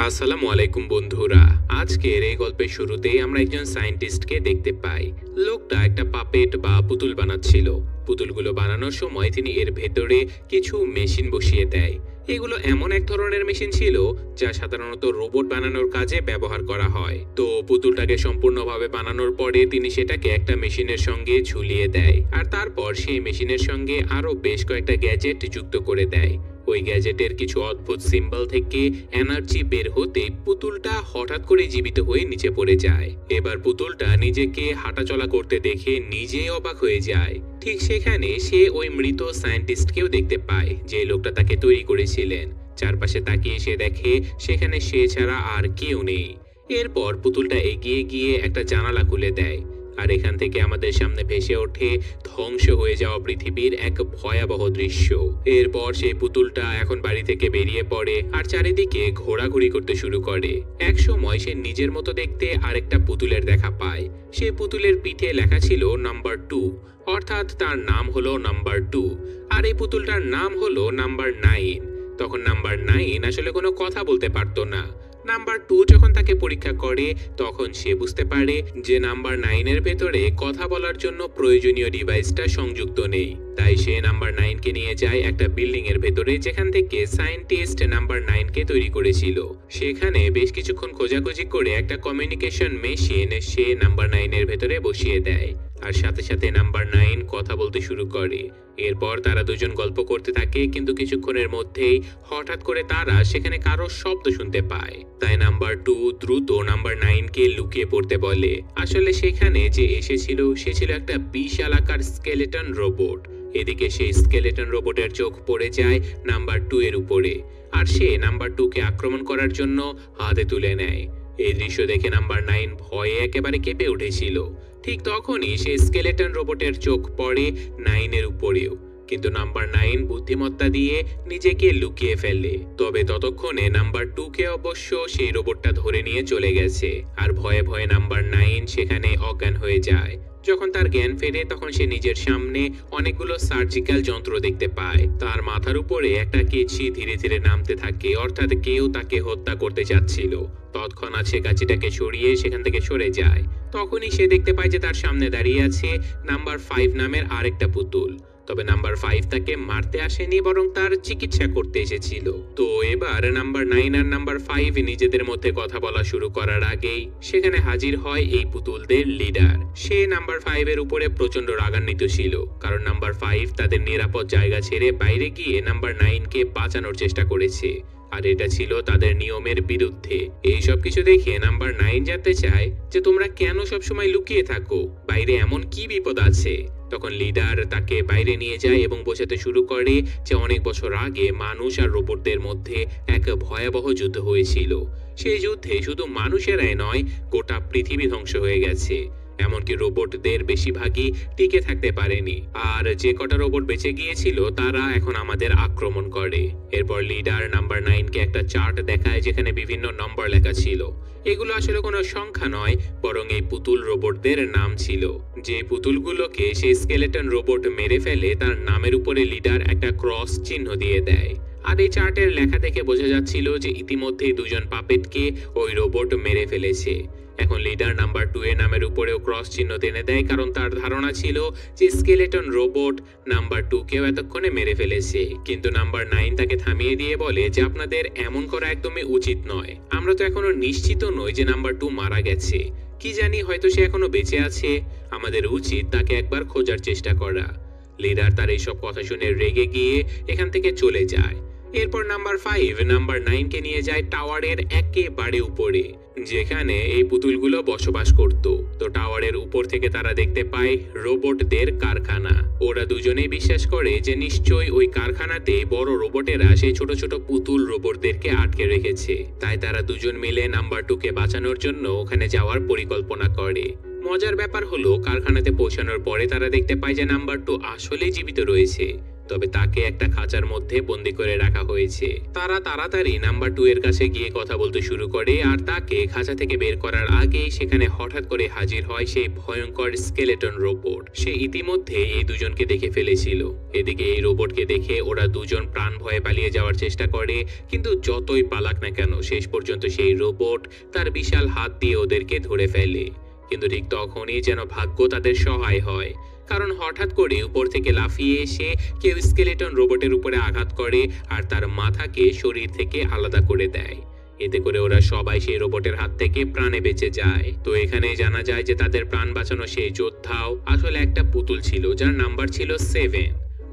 আসসালামু আলাইকুম বন্ধুরা। আজকের এই গল্পের শুরুতেই আমরা একজন সায়েন্টিস্টকে দেখতে পাই। লোকটা একটা পাপেট বা পুতুল বানাচ্ছিল। পুতুলগুলো বানানোর সময় তিনি এর ভেতরে কিছু মেশিন বসিয়ে দেয়। এগুলো এমন এক ধরনের মেশিন ছিল যা সাধারণত রোবট বানানোর কাজে ব্যবহার করা হয়। তো পুতুলটাকে সম্পূর্ণভাবে বানানোর পরে তিনি সেটাকে একটা মেশিনের সঙ্গে ঝুলিয়ে দেয়, আর তারপর সেই মেশিনের সঙ্গে আরো বেশ কয়েকটা গ্যাজেট যুক্ত করে দেয়। ওই গ্যাজেটের কিছু অদ্ভুত সিম্বল থেকে এনার্জি বের হতে পুতুলটা হঠাৎ করে জীবিত হয়ে নিচে পড়ে যায়। এবার পুতুলটা নিজেকে হাঁটাচলা করতে দেখে নিজেই অবাক হয়ে যায়। ঠিক সেখানে সে ওই মৃত সায়েন্টিস্টকেও দেখতে পায় যে লোকটা তাকে তৈরি করেছিলেন। চারপাশে তাকিয়ে সে দেখে সেখানে সে ছাড়া আর কেউ নেই। এরপর পুতুলটা এগিয়ে গিয়ে একটা জানালা খুলে দেয়, আর এখান থেকে আমাদের সামনে ভেসে ওঠে ধ্বংস হয়ে যাওয়া পৃথিবীর এক ভয়াবহ দৃশ্য। এরপর সেই পুতুলটা এখন বাড়ি থেকে বেরিয়ে পড়ে আর চারিদিকে ঘোরাঘুরি করতে শুরু করে। এক সময় সে নিজের মতো দেখতে আরেকটা পুতুলের দেখা পায়। সেই পুতুলের পিঠে লেখা ছিল নাম্বার 2, অর্থাৎ তার নাম হলো নাম্বার 2, আর এই পুতুলটার নাম হলো নাম্বার 9। তখন নাম্বার 9 আসলে কোনো কথা বলতে পারতো না। নাম্বার 2 যখন তাকে পরীক্ষা করে তখন সে বুঝতে পারে যে নাম্বার 9 এর ভেতরে কথা বলার জন্য প্রয়োজনীয় ডিভাইসটা সংযুক্ত নেই। তাই সে নাম্বার 9 কে নিয়ে যায় একটা বিল্ডিং এর ভেতরে, যেখান থেকে সায়েন্টিস্ট নাম্বার 9 কে তৈরি করেছিল। সেখানে বেশ কিছুক্ষণ খোঁজাখুঁজি করে একটা কমিউনিকেশন মেশিন সে নাম্বার 9 এর ভেতরে বসিয়ে দেয়, আর সাথে সাথে নাম্বার 9 কথা বলতে শুরু করে। এরপর তারা দুজন গল্প করতে থাকে, কিন্তু কিছুক্ষণের মধ্যেই হঠাৎ করে তারা সেখানে কারো শব্দ শুনতে পায়। তাই নাম্বার 2 দ্রুত নাম্বার 9 কে লুকিয়ে পড়তে বলে। আসলে সেখানে যে এসেছিল সে ছিল একটা বিশাল আকার স্কেলেটন রোবট। এদিকে সেই স্কেলেটন রোবটের চোখ পড়ে যায় নাম্বার 2 এর উপরে, আর সে নাম্বার 2 কে আক্রমণ করার জন্য হাতে তুলে নেয়। এই দৃশ্য দেখে নাম্বার 9 ভয়ে একেবারে কেঁপে উঠেছিল। ঠিক তখনই সেই স্কেলেটন রোবটের চোখ পড়ে 9 এর উপরেও, কিন্তু নাম্বার 9 বুদ্ধিমত্তা দিয়ে নিজেকে লুকিয়ে ফেলে। তবে ততক্ষণে নাম্বার 2 কে অবশ্য সেই রোবটটা ধরে নিয়ে চলে গেছে, আর ভয়ে ভয়ে নাম্বার 9 সেখানে অজ্ঞান হয়ে যায়। যখন তার জ্ঞান ফেরে তখন সে নিজের সামনে অনেকগুলো সার্জিক্যাল যন্ত্র দেখতে পায়। তার মাথার উপরে একটা কেচি ধীরে ধীরে নামতে থাকে, অর্থাৎ কেউ তাকে হত্যা করতে যাচ্ছিল। তৎক্ষণাৎ সে কাঁচিটাকে সরিয়ে সেখান থেকে সরে যায়। তখনই সে দেখতে পায় যে তার সামনে দাঁড়িয়ে আছে নাম্বার 5 নামের আরেকটা পুতুল। তবে নাম্বার 5 তাকে মারতে আসেনি, বরং তার চিকিৎসা করতে এসেছিল। তো এবার নাম্বার 9 আর নাম্বার 5 নিজেদের মধ্যে কথা বলা শুরু করার আগেই সেখানে হাজির হয় এই পুতুলদের লিডার। সে নাম্বার 5 এর উপরে প্রচন্ড রাগান্বিত ছিল, কারণ নাম্বার 5 তাদের নিরাপদ জায়গা ছেড়ে বাইরে গিয়ে নাম্বার 9 কে বাঁচানোর চেষ্টা করেছে, আর এটা ছিল তাদের নিয়মের বিরুদ্ধে। এই সব কিছু দেখে নাম্বার 9 জানতে চায় যে তোমরা কেন সবসময় লুকিয়ে থাকো, বাইরে এমন কি বিপদ আছে। তখন লিডার তাকে বাইরে নিয়ে যায় এবং বোঝাতে শুরু করে যে অনেক বছর আগে মানুষ আর রোবটদের মধ্যে এক ভয়াবহ যুদ্ধ হয়েছিল। সেই যুদ্ধে শুধু মানুষেরাই নয়, গোটা পৃথিবী ধ্বংস হয়ে গেছে। এমনকি রোবটদের বেশিরভাগই টিকে থাকতে পারেনি, আর যে কটা রোবট বেঁচে গিয়েছিল তারা এখন আমাদের আক্রমণ করে। এরপর লিডার নাম্বার 9 কে একটা চার্ট দেখায় যেখানে বিভিন্ন নম্বর লেখা ছিল। এগুলো আসলে কোনো সংখ্যা নয়, বরং এই পুতুল রোবটদের নাম ছিল। যে পুতুলগুলোকে সেই স্কেলেটন রোবট মেরে ফেলে তার নামের উপরে লিডার একটা ক্রস চিহ্ন দিয়ে দেয়। আর এই চার্টের লেখা দেখে বোঝা যাচ্ছিল যে ইতিমধ্যেই দুজন পাপেটকে ওই রোবট মেরে ফেলেছে। এখন লিডার নাম্বার 2 এর নামের উপরেও ক্রস চিহ্ন টেনে দেয়, কারণ তার ধারণা ছিল যে স্কেলেটন রোবট নাম্বার 2 কেও এতক্ষণে মেরে ফেলেছে। কিন্তু নাম্বার 9 তাকে থামিয়ে দিয়ে বলে যে আপনাদের এমন করা একদমই উচিত নয়। আমরা তো এখনো নিশ্চিত নই যে নাম্বার 2 মারা গেছে, কি জানি হয়তো সে এখনো বেঁচে আছে। আমাদের উচিত তাকে একবার খোঁজার চেষ্টা করা। লিডার তার এইসব কথা শুনে রেগে গিয়ে এখান থেকে চলে যায়। এরপর নাম্বার 5 নাম্বার 9 কে নিয়ে যায় টাওয়ারের একেবারে উপরে, যেখানে এই পুতুলগুলো বসবাস করত। তো টাওয়ারের উপর থেকে তারা দেখতে পায় রোবটদের কারখানা। ওরা দুজনেই বিশ্বাস করে যে নিশ্চয়ই ওই কারখানাতে বড় রোবটেরা সেই ছোট ছোট পুতুল রোবটদেরকে আটকে রেখেছে। তাই তারা দুজন মিলে নাম্বার 2 কে বাঁচানোর জন্য ওখানে যাওয়ার পরিকল্পনা করে। মজার ব্যাপার হলো কারখানাতে পৌঁছানোর পরে তারা দেখতে পায় যে নাম্বার 2 আসলেই জীবিত রয়েছে। তবে তাকে একটা খাঁচার মধ্যে বন্দি করে রাখা হয়েছে। তারা তাড়াতাড়ি নাম্বার 2 এর কাছে গিয়ে কথা বলতে শুরু করে আর তাকে খাঁচা থেকে বের করার আগেই সেখানে হঠাৎ করে হাজির হয় সেই ভয়ঙ্কর স্কেলেটন রোবট। সে ইতিমধ্যে এই দুজনকে দেখে ফেলেছিল। এদিকে এই রোবটকে দেখে ওরা দুজন প্রাণ ভয়ে পালিয়ে যাওয়ার চেষ্টা করে, কিন্তু যতই পালাক না কেন শেষ পর্যন্ত সেই রোবট তার বিশাল হাত দিয়ে ওদেরকে ধরে ফেলে। কিন্তু ঠিক তখনই যেন ভাগ্য তাদের সহায় হয়, কারণ হঠাৎ করে উপর থেকে লাফিয়ে এসে কেউ স্কেলেটন রোবটের উপরে আঘাত করে আর তার মাথাকে শরীর থেকে আলাদা করে দেয়। এতে করে ওরা সবাই সেই রোবটের হাত থেকে প্রাণে বেঁচে যায়। তো এখানে জানা যায় যে তাদের প্রাণ বাঁচানো সেই যোদ্ধাও আসলে একটা পুতুল ছিল, যার নাম্বার ছিল 7।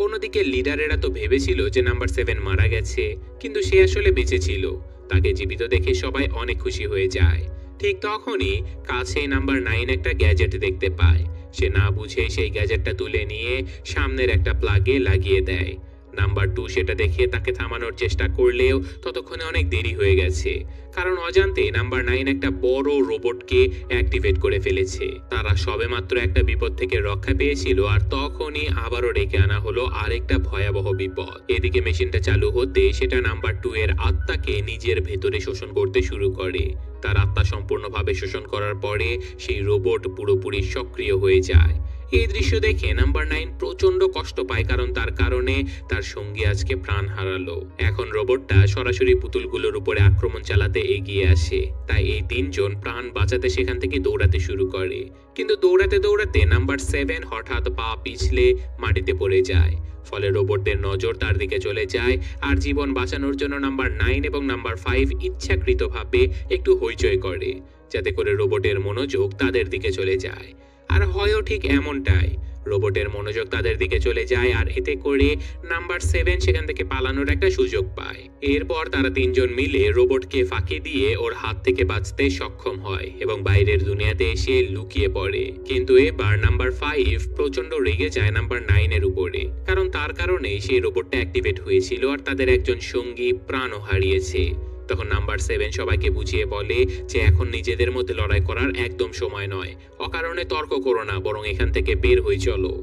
অন্যদিকে লিডারেরা তো ভেবেছিল যে নাম্বার 7 মারা গেছে, কিন্তু সে আসলে বেঁচে ছিল। তাকে জীবিত দেখে সবাই অনেক খুশি হয়ে যায়। ঠিক তখনই কাছে নাম্বার 9 একটা গ্যাজেট দেখতে পায়। সে না বুঝে সেই গ্যাজেটটা তুলে নিয়ে সামনের একটা প্লাগে লাগিয়ে দেয়। নাম্বার 2 সেটা দেখে তাকে থামানোর চেষ্টা করলেও ততক্ষণে অনেক দেরি হয়ে গেছে, কারণ অজান্তে নাম্বার 9 একটা বড় রোবটকে অ্যাক্টিভেট করে ফেলেছে। তারা সবেমাত্র একটা বিপদ থেকে রক্ষা পেয়েছিল আর তখনই আবারও ডেকে আনা হলো আরেকটা ভয়াবহ বিপদ। এদিকে মেশিনটা চালু হতে সেটা নাম্বার 2 এর আত্মাকে নিজের ভেতরে শোষণ করতে শুরু করে। তার আত্মা সম্পূর্ণভাবে শোষণ করার পরে সেই রোবট পুরোপুরি সক্রিয় হয়ে যায়। এই দৃশ্য দেখে নাম্বার 9 প্রচন্ড কষ্ট পায়, কারণ তার কারণে তার সঙ্গী আজকে প্রাণ হারালো। এখন রোবটটা সরাসরি পুতুলগুলোর উপরে আক্রমণ চালাতে এগিয়ে আসে। তাই এই তিনজন প্রাণ বাঁচাতে সেখান থেকে দৌড়াতে শুরু করে, কিন্তু দৌড়াতে দৌড়াতে নাম্বার 7 হঠাৎ পা পিছলে মাটিতে পড়ে যায়। ফলে রোবটদের নজর তার দিকে চলে যায় আর জীবন বাঁচানোর জন্য নাম্বার 9 এবং নাম্বার 5 ইচ্ছাকৃতভাবে একটু হইচই করে, যাতে করে রোবটের মনোযোগ তাদের দিকে চলে যায়। আর হয়ও ঠিক এমনটাই, রোবটের মনোযোগ তাদের দিকে চলে যায় আর এতে করে নাম্বার 7 সেখান থেকে পালানোর একটা সুযোগ পায়। এরপর তারা তিনজন মিলে রোবটকে ফাঁকি দিয়ে ওর হাত থেকে বাঁচতে সক্ষম হয় এবং বাইরের দুনিয়াতে এসে লুকিয়ে পড়ে। কিন্তু এবার নাম্বার 5 প্রচন্ড রেগে যায় নাম্বার 9 এর উপরে, কারণ তার কারণেই সেই রোবটটা অ্যাক্টিভেট হয়েছিল আর তাদের একজন সঙ্গী প্রাণও হারিয়েছে। তখন নাম্বার 7 সবাইকে বুঝিয়ে বলে যে এখন নিজেদের মধ্যে লড়াই করার একদম সময় নয়, অকারণে তর্ক করো না, বরং এখান থেকে বের হয়ে চলো।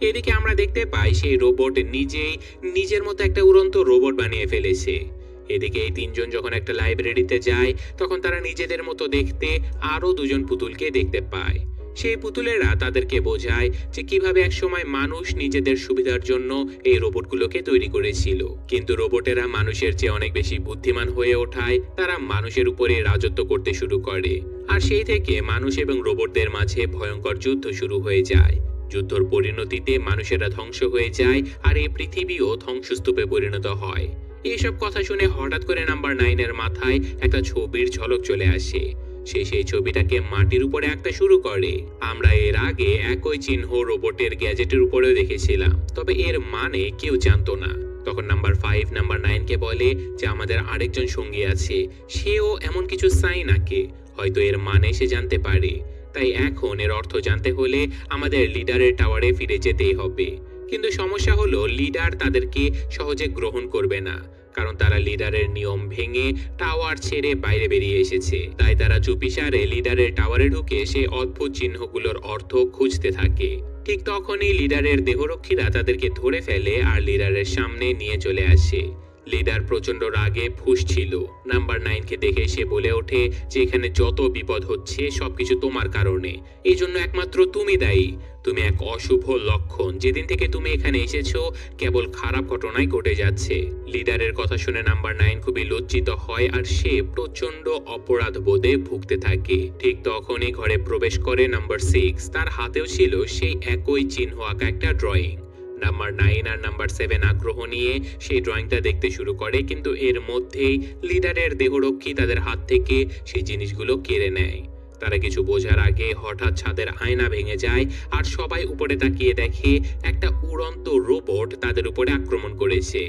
এদিকে আমরা দেখতে পাই সেই রোবট নিজেই নিজের মতো একটা উড়ন্ত রোবট বানিয়ে ফেলেছে। এদিকে এই তিনজন যখন একটা লাইব্রেরিতে যায় তখন তারা নিজেদের মতো দেখতে আরো দুজন পুতুলকে দেখতে পায়। সেই পুতুলেরা তাদেরকে বোঝায় যে কিভাবে একসময় মানুষ নিজেদের সুবিধার জন্য এই রোবটগুলোকে তৈরি করেছিল, কিন্তু রোবটেরা মানুষের চেয়ে অনেক বেশি বুদ্ধিমান হয়ে ওঠায় তারা মানুষের উপরে রাজত্ব করতে শুরু করে। আর সেই থেকে মানুষ এবং রোবটদের মাঝে ভয়ঙ্কর যুদ্ধ শুরু হয়ে যায়। যুদ্ধর পরিণতিতে মানুষেরা ধ্বংস হয়ে যায় আর এই পৃথিবীও ধ্বংসস্তূপে পরিণত হয়। এইসব কথা শুনে হঠাৎ করে নাম্বার 9 এর মাথায় একটা ছবির ঝলক চলে আসে। সে সেই ছবিটাকে মাটির উপরে আঁকতে শুরু করে। আমরা এর আগে একই চিহ্ন রোবটের গ্যাজেটের উপরেও দেখেছিলাম, তবে এর মানে কেউ জানতো না। তখন নাম্বার 5 নাম্বার 9 কে বলে যে আমাদের আরেকজন সঙ্গী আছে, সেও এমন কিছু সাইন আঁকে, হয়তো এর মানে সে জানতে পারে। তাই এখন এর অর্থ জানতে হলে আমাদের লিডারের টাওয়ারে ফিরে যেতেই হবে। কিন্তু সমস্যা হলো লিডার তাদেরকে সহজে গ্রহণ করবে না, কারণ তারা লিডারের নিয়ম ভেঙে টাওয়ার ছেড়ে বাইরে বেরিয়ে এসেছে। তাই তারা চুপিসারে লিডারের টাওয়ারে ঢুকে সেই অদ্ভুত চিহ্নগুলোর অর্থ খুঁজতে থাকে। ঠিক তখনই লিডারের দেহরক্ষীরা তাদেরকে ধরে ফেলে আর লিডারের সামনে নিয়ে চলে আসে। লিডার প্রচন্ড রাগে ফুঁসছিল। নাম্বার 9 কে দেখে সে বলে ওঠে যে এখানে যত বিপদ হচ্ছে সবকিছু তোমার কারণে, এই জন্য একমাত্র তুমি দায়ী। তুমি এক অশুভ লক্ষণ, যেদিন থেকে তুমি এখানে এসেছো কেবল খারাপ ঘটনাই ঘটে যাচ্ছে। লিডারের কথা শুনে নাম্বার 9 খুবই লজ্জিত হয় আর সে প্রচন্ড অপরাধ বোধে ভুগতে থাকে। ঠিক তখনই ঘরে প্রবেশ করে নাম্বার 6। তার হাতেও ছিল সেই একই চিহ্ন আঁকা একটা ড্রয়িং। নাম্বার 9 আর নাম্বার 7 আগ্রহ নিয়ে সেই ড্রয়িংটা দেখতে শুরু করে, কিন্তু এর মধ্যেই লিডারের দেহরক্ষী তাদের হাত থেকে সেই জিনিসগুলো কেড়ে নেয়। তারা কিছু বোঝার আগে হঠাৎ ছাদের আয়না ভেঙে যায় আর সবাই উপরে তাকিয়ে দেখে একটা উড়ন্ত রোবট তাদের উপরে আক্রমণ করেছে।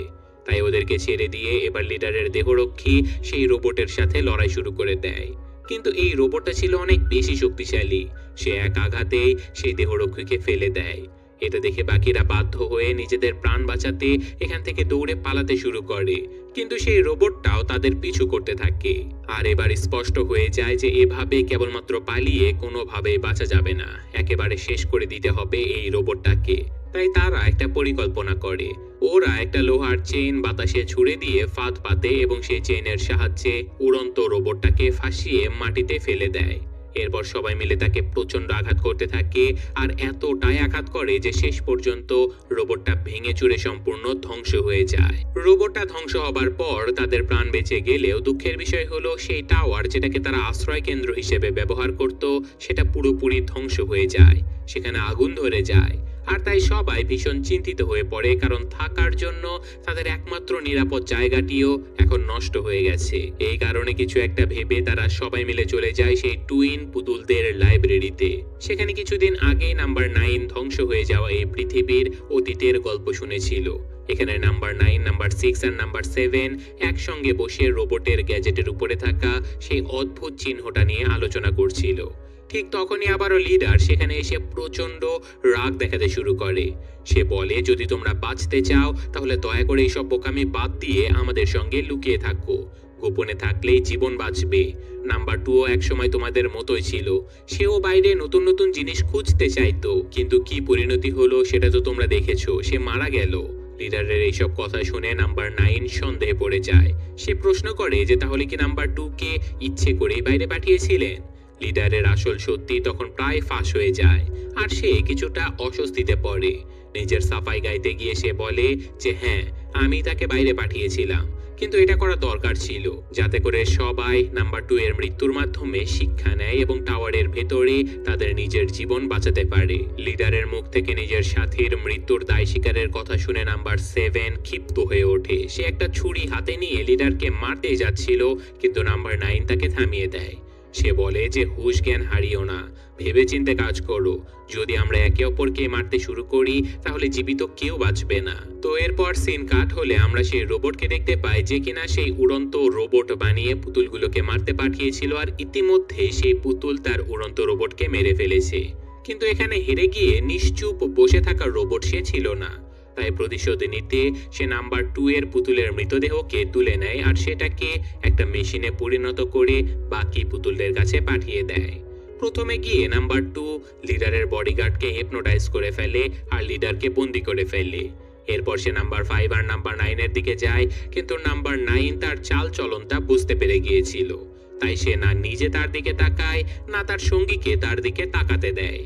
তাই ওদেরকে ছেড়ে দিয়ে এবার লিডারের দেহরক্ষী সেই রোবটের সাথে লড়াই শুরু করে দেয়। কিন্তু এই রোবটটা ছিল অনেক বেশি শক্তিশালী। সে এক আঘাতেই সেই দেহরক্ষীকে ফেলে দেয়। এটা দেখে বাকিরা বাধ্য হয়ে নিজেদের প্রাণ বাঁচাতে এখান থেকে দৌড়ে পালাতে শুরু করে, কিন্তু সেই রোবটটাও তাদের পিছু করতে থাকে। আর এবার স্পষ্ট হয়ে যায় যে এভাবে কেবলমাত্র পালিয়ে কোনোভাবেই বাঁচা যাবে না, একেবারে শেষ করে দিতে হবে এই রোবটটাকে। তাই তারা একটা পরিকল্পনা করে। ওরা একটা লোহার চেইন বাতাসে ছুড়ে দিয়ে ফাঁদ পাতে এবং সেই চেইনের সাহায্যে উড়ন্ত রোবটটাকে ফাঁসিয়ে মাটিতে ফেলে দেয়। এরপর সবাই মিলে তাকে প্রচন্ড আঘাত করতে থাকে, আর এতটাই আঘাত করে যে শেষ পর্যন্ত রোবটটা ভেঙে চুরে সম্পূর্ণ ধ্বংস হয়ে যায়। রোবটটা ধ্বংস হবার পর তাদের প্রাণ বেঁচে গেলেও দুঃখের বিষয় হলো সেই টাওয়ার যেটাকে তারা আশ্রয় কেন্দ্র হিসেবে ব্যবহার করত সেটা পুরোপুরি ধ্বংস হয়ে যায়, সেখানে আগুন ধরে যায়। আর তাই সবাই ভীষণ চিন্তিত হয়ে পড়ে, কারণ থাকার জন্য তাদের একমাত্র নিরাপদ জায়গাটিও এখন নষ্ট হয়ে গেছে। এই কারণে কিছু একটা ভেবে তারা সবাই মিলে চলে যায় সেই টুইন পুতুলদের লাইব্রেরিতে। সেখানে কিছুদিন আগে নাম্বার 9 ধ্বংস হয়ে যাওয়া এই পৃথিবীর অতীতের গল্প শুনেছিল। এখানে নাম্বার 9, নাম্বার 6 আর নাম্বার 7 একসঙ্গে বসে রোবটের গ্যাজেটের উপরে থাকা সেই অদ্ভুত চিহ্নটা নিয়ে আলোচনা করছিল। ঠিক তখনই আবারও লিডার সেখানে এসে প্রচন্ড রাগ দেখাতে শুরু করে। সে বলে, যদি তোমরা বাঁচতে চাও তাহলে দয়া করে এইসব বোকামি বাদ দিয়ে আমাদের সঙ্গে লুকিয়ে থাকো, গোপনে থাকলেই জীবন বাঁচবে। নাম্বার 2ও একসময় তোমাদের মতোই ছিল, সেও বাইরে নতুন নতুন জিনিস খুঁজতে চাইতো, কিন্তু কি পরিণতি হলো সেটা তো তোমরা দেখেছো, সে মারা গেল। লিডারের এইসব কথা শুনে নাম্বার 9 সন্দেহে পড়ে যায়। সে প্রশ্ন করে যে তাহলে কি নাম্বার 2কে ইচ্ছে করেই বাইরে পাঠিয়েছিলেন? লিডারের আসল সত্যি তখন প্রায় ফাঁস হয়ে যায়, আর সে কিছুটা অস্বস্তিতে পড়ে। নিজের সাফাই গাইতে গিয়ে সে বলে যে হ্যাঁ, আমি তাকে বাইরে পাঠিয়েছিলাম, কিন্তু এটা করা দরকার ছিল যাতে করে সবাই নাম্বার 2 এর মৃত্যুর মাধ্যমে শিক্ষা নেয় এবং টাওয়ারের ভেতরে তাদের নিজের জীবন বাঁচাতে পারে। লিডারের মুখ থেকে নিজের সাথীর মৃত্যুর দায় স্বীকারের কথা শুনে নাম্বার 7 ক্ষিপ্ত হয়ে ওঠে। সে একটা ছুরি হাতে নিয়ে লিডারকে মারতে যাচ্ছিল, কিন্তু নাম্বার 9 তাকে থামিয়ে দেয়। সে বলে যে হুঁশ জ্ঞান হারিও না, ভেবেচিন্তে কাজ করো। যদি আমরা একে অপরকে মারতে শুরু করি তাহলে জীবিত কেউ বাঁচবে না। তো এরপর সিন কাট হলে আমরা সেই রোবটকে দেখতে পাই যে কিনা সেই উড়ন্ত রোবট বানিয়ে পুতুলগুলোকে মারতে পাঠিয়েছিল, আর ইতিমধ্যে সেই পুতুল তার উড়ন্ত রোবটকে মেরে ফেলেছে। কিন্তু এখানে হেরে গিয়ে নিশ্চুপ বসে থাকা রোবট সে ছিল না। তাই প্রতিশোধ নিতে সে নাম্বার 2 এর পুতুলের মৃতদেহকে তুলে নেয় আর সেটাকে একটা মেশিনে পরিণত করে বাকি পুতুলদের কাছে পাঠিয়ে দেয়। প্রথমে গিয়ে নাম্বার 2 লিডারের বডিগার্ডকে হিপনোটাইজ করে ফেলে আর লিডারকে বন্দি করে ফেলে। এরপর সে নাম্বার 5 আর নাম্বার 9 এর দিকে যায়, কিন্তু নাম্বার 9 তার চাল চলনটা বুঝতে পেরে গিয়েছিল। তাই সে না নিজে তার দিকে তাকায়, না তার সঙ্গীকে তার দিকে তাকাতে দেয়।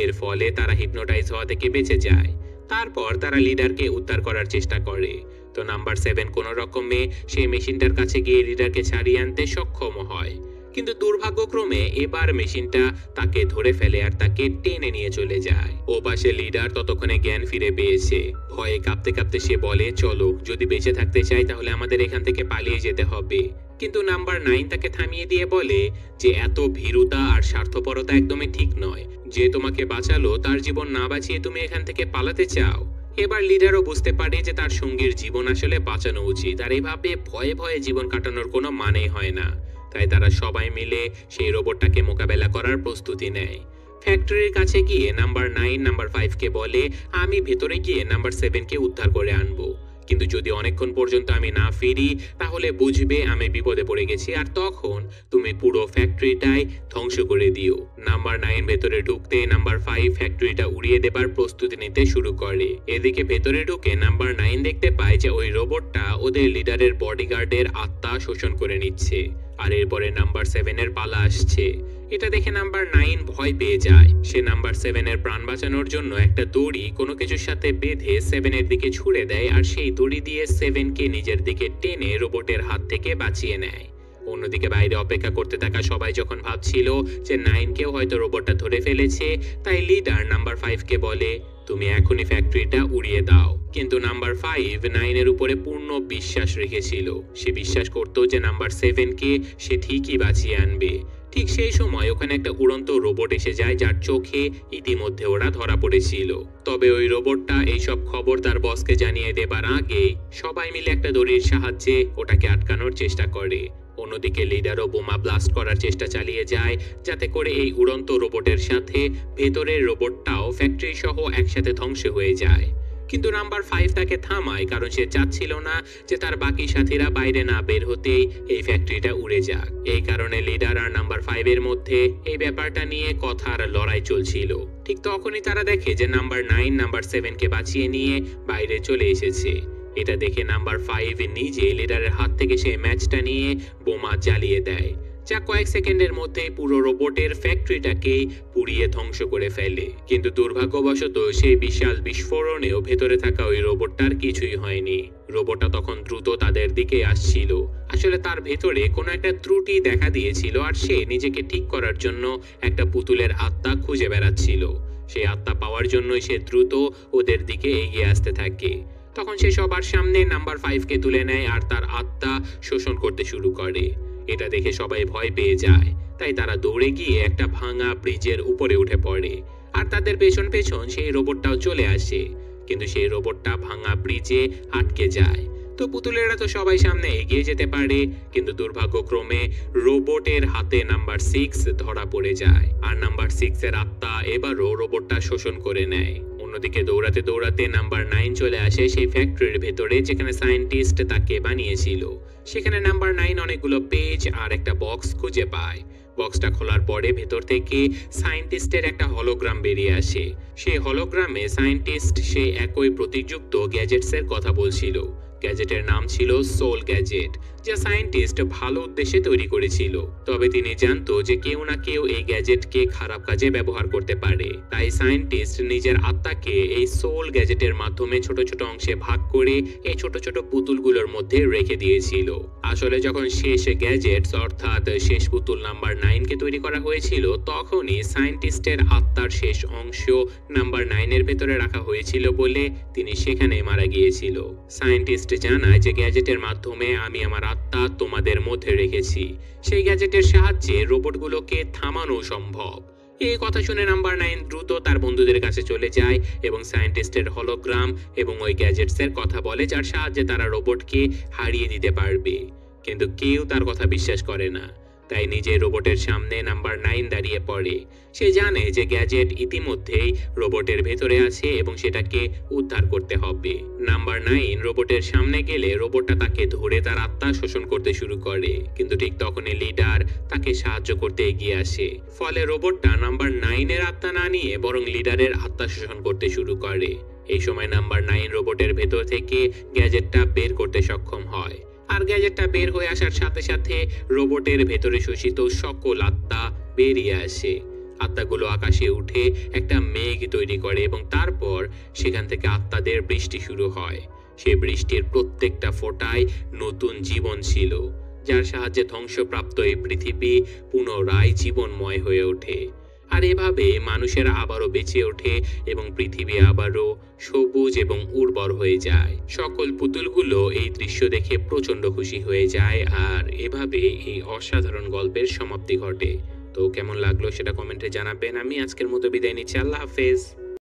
এর ফলে তারা হিপনোটাইজ হওয়া থেকে বেঁচে যায়। তারপর তারা লিডারকে উদ্ধার করার চেষ্টা করে। তো নাম্বার 7 কোনো রকমে সেই মেশিনটার কাছে গিয়ে লিডারকে ছাড়িয়ে আনতে সক্ষম হয়, কিন্তু দুর্ভাগ্যক্রমে এবার মেশিনটা তাকে ধরে ফেলে আর তাকে টেনে নিয়ে চলে যায়। ও পাশে লিডার ততক্ষণে জ্ঞান ফিরে পেয়েছে। ভয়ে কাঁপতে কাঁপতে সে বলে, চলো, যদি বেঁচে থাকতে চাই তাহলে আমাদের এখান থেকে পালিয়ে যেতে হবে। কিন্তু নাম্বার 9 তাকে থামিয়ে দিয়ে বলে যে এত ভীরুতা আর স্বার্থপরতা একদমই ঠিক নয়। যে তোমাকে বাঁচালো তার জীবন না বাঁচিয়ে তুমি এখান থেকে পালাতে চাও। এবার লিডারও বুঝতে পারে যে তার সঙ্গীর জীবন আসলে বাঁচানো উচিত, আর এইভাবে ভয়ে ভয়ে জীবন কাটানোর কোনো মানেই হয় না। তাই তারা সবাই মিলে সেই রোবটটাকে মোকাবেলা করার প্রস্তুতি নেয়। ফ্যাক্টরির কাছে গিয়ে নাম্বার 9 নাম্বার 5কে বলে, আমি ভেতরে গিয়ে নাম্বার 7কে উদ্ধার করে আনবো, কিন্তু যদি অনেকক্ষণ পর্যন্ত আমি না ফিরি তাহলে বুঝবে আমি বিপদে পড়ে গেছি, আর তখন তুমি পুরো ফ্যাক্টরিটাই ধ্বংস করে দিও। নাম্বার 9 ভেতরে ঢুকতে নাম্বার 5 ফ্যাক্টরিটা উড়িয়ে দেবার প্রস্তুতি নিতে শুরু করে। এদিকে ভেতরে ঢুকে নাম্বার 9 দেখতে পায় যে ওই রোবটটা ওদের লিডারের বডিগার্ডের আত্মা শোষণ করে নিচ্ছে, আর এরপরে নাম্বার 7 এর পালা আসছে। এটা দেখে নাম্বার 9 ভয় পেয়ে যায়। সে নাম্বার 7 এর প্রাণ বাঁচানোর জন্য একটা দড়ি কোনো কিছুর সাথে বেঁধে 7 এর দিকে ছুঁড়ে দেয়, আর সেই দড়ি দিয়ে 7কে নিজের দিকে টেনে রোবটের হাত থেকে বাঁচিয়ে নেয়। অন্যদিকে বাইরে অপেক্ষা করতে থাকা সবাই যখন ভাবছিল যে 9কেও হয়তো রোবটটা ধরে ফেলেছে, তাই লিডার নাম্বার 5কে বলে, তুমি এখনই ফ্যাক্টরিটা উড়িয়ে দাও। কিন্তু নাম্বার 5 9 এর উপরে পূর্ণ বিশ্বাস রেখেছিল। সে বিশ্বাস করত যে নাম্বার 7কে সে ঠিকই বাঁচিয়ে আনবে। ঠিক সেই সময় ওখানে একটা উড়ন্ত রোবট এসে যায়, যার চোখে ইতিমধ্যে ওরা ধরা পড়েছিল। তবে ওই রোবটটা এইসব খবর তার বসকে জানিয়ে দেবার আগে সবাই মিলে একটা দড়ির সাহায্যে ওটাকে আটকানোর চেষ্টা করে। অন্যদিকে লিডারও বোমা ব্লাস্ট করার চেষ্টা চালিয়ে যায়, যাতে করে এই উড়ন্ত রোবটের সাথে ভেতরের রোবটটাও ফ্যাক্টরি সহ একসাথে ধ্বংস হয়ে যায়। কিন্তু নাম্বার 5 তাকে থামায়, কারণ সে চাচ্ছিল না যে তার বাকি সাথীরা বাইরে না বের হতেই এই ফ্যাক্টরিটা উড়ে যাক। এই কারণে লিডার আর নাম্বার 5 এর মধ্যে এই ব্যাপারটা নিয়ে কথার লড়াই চলছিল। ঠিক তখনই তারা দেখে যে নাম্বার 9 নাম্বার 7 কে বাঁচিয়ে নিয়ে বাইরে চলে এসেছে। এটা দেখে নাম্বার 5 নিজে লিডারের হাত থেকে সেই ম্যাচটা নিয়ে বোমা জ্বালিয়ে দেয়, যা কয়েক সেকেন্ডের মধ্যে পুরো রোবটের ফ্যাক্টরিটাকে পুড়িয়ে ধ্বংস করে ফেলে। কিন্তু দুর্ভাগ্যবশত সেই বিশাল বিস্ফোরণেও ভেতরে থাকা ওই রোবটটার কিছুই হয়নি। রোবটটা তখন দ্রুত তাদের দিকে আসছিল। আসলে তার ভেতরে কোনো একটা ত্রুটি দেখা দিয়েছিল, আর সে নিজেকে ঠিক করার জন্য একটা পুতুলের আত্মা খুঁজে বেড়াচ্ছিল। সেই আত্মা পাওয়ার জন্যই সে দ্রুত ওদের দিকে এগিয়ে আসতে থাকে। তখন সে সবার সামনে নাম্বার 5 কে তুলে নেয় আর তার আত্মা শোষণ করতে শুরু করে। এটা দেখে সবাই ভয় পেয়ে যায়, তাই তারা দৌড়ে গিয়ে একটা ভাঙা ব্রিজের উপরে উঠে পড়ে, আর তাদের পেছন পেছন সেই রোবটটাও চলে আসে। কিন্তু সেই রোবটটা ভাঙা ব্রিজে আটকে যায়। তো পুতুলেরা তো সবাই সামনে এগিয়ে যেতে পারে, কিন্তু দুর্ভাগ্যক্রমে রোবটের হাতে নাম্বার 6 ধরা পড়ে যায়, আর নাম্বার 6 এর আত্মা এবারও রোবটটা শোষণ করে নেয়। অন্যদিকে দৌড়াতে দৌড়াতে নাম্বার 9 চলে আসে সেই ফ্যাক্টরির ভেতরে যেখানে সায়েন্টিস্ট তাকে বানিয়েছিল। সেখানে নাম্বার 9 অনেকগুলো পেজ আর একটা বক্স খুঁজে পায়। বক্সটা খোলার পরে ভেতর থেকে সায়েন্টিস্টের একটা হলোগ্রাম বেরিয়ে আসে। সেই হলোগ্রামে সায়েন্টিস্ট সেই একই প্রতীকযুক্ত গ্যাজেটসের কথা বলছিল। গ্যাজেটের নাম ছিল সোল গ্যাজেট, যা সায়েন্টিস্ট ভালো উদ্দেশ্যে তৈরি করেছিল। তবে তিনি জানতো যে কেউ না কেউ এই গ্যাজেটকে খারাপ কাজে ব্যবহার করতে পারে। তাই সায়েন্টিস্ট নিজের আত্মাকে এই সোল গ্যাজেটের মাধ্যমে ছোট ছোট অংশে ভাগ করে এই ছোট ছোট পুতুলগুলোর মধ্যে রেখে দিয়েছিল। আসলে যখন শেষ গ্যাজেটস অর্থাৎ শেষ পুতুল নাম্বার 9 কে তৈরি করা হয়েছিল, তখনই সায়েন্টিস্টের আত্মার শেষ অংশ নাম্বার 9 এর ভেতরে রাখা হয়েছিল বলে তিনি সেখানে মারা গিয়েছিল। সায়েন্টিস্ট জানায় যে গ্যাজেটের মাধ্যমে আমি আমার আত্মা তোমাদের মধ্যে রেখেছি। সেই গ্যাজেটের সাহায্যে রোবটগুলোকে থামানো সম্ভব। এই কথা শুনে নাম্বার 9 দ্রুত তার বন্ধুদের কাছে চলে যায় এবং সায়েন্টিস্টের হলোগ্রাম এবং ওই গ্যাজেটসের কথা বলে, যার সাহায্যে তারা রোবটকে হারিয়ে দিতে পারবে। কিন্তু কেউ তার কথা বিশ্বাস করে না। তাই নিজে রোবটের সামনে নাম্বার 9 দাঁড়িয়ে পড়ে। সে জানে যে গ্যাজেট ইতিমধ্যেই রোবটের ভেতরে আছে এবং সেটাকে উদ্ধার করতে হবে। নাম্বার 9 রোবটের সামনে গেলে রোবটটা তাকে ধরে তার আত্মা শোষণ করতে শুরু করে, কিন্তু ঠিক তখনই লিডার তাকে সাহায্য করতে এগিয়ে আসে। ফলে রোবটটা নাম্বার 9 এর আত্মা না নিয়ে বরং লিডারের আত্মা শোষণ করতে শুরু করে। এই সময় নাম্বার 9 রোবটের ভেতর থেকে গ্যাজেটটা বের করতে সক্ষম হয়, আর গ্যাজেটটা বের হয়ে আসার সাথে সাথে রোবটের ভেতরে শোষিত সকল আত্মা বেরিয়ে আসে। আত্মাগুলো আকাশে উঠে একটা মেঘ তৈরি করে এবং তারপর সেখান থেকে আত্মাদের বৃষ্টি শুরু হয়। সেই বৃষ্টির প্রত্যেকটা ফোঁটায় নতুন জীবন ছিল, যার সাহায্যে ধ্বংসপ্রাপ্ত এই পৃথিবী পুনরায় জীবনময় হয়ে ওঠে। আর এভাবে মানুষেরা আবারও বেঁচে ওঠে এবং পৃথিবী আবারও সবুজ এবং উর্বর হয়ে যায়। সকল পুতুলগুলো এই দৃশ্য দেখে প্রচন্ড খুশি হয়ে যায়, আর এভাবে এই অসাধারণ গল্পের সমাপ্তি ঘটে। তো কেমন লাগলো সেটা কমেন্টে জানাবেন। আমি আজকের মতো বিদায় নিচ্ছি। আল্লাহ হাফেজ।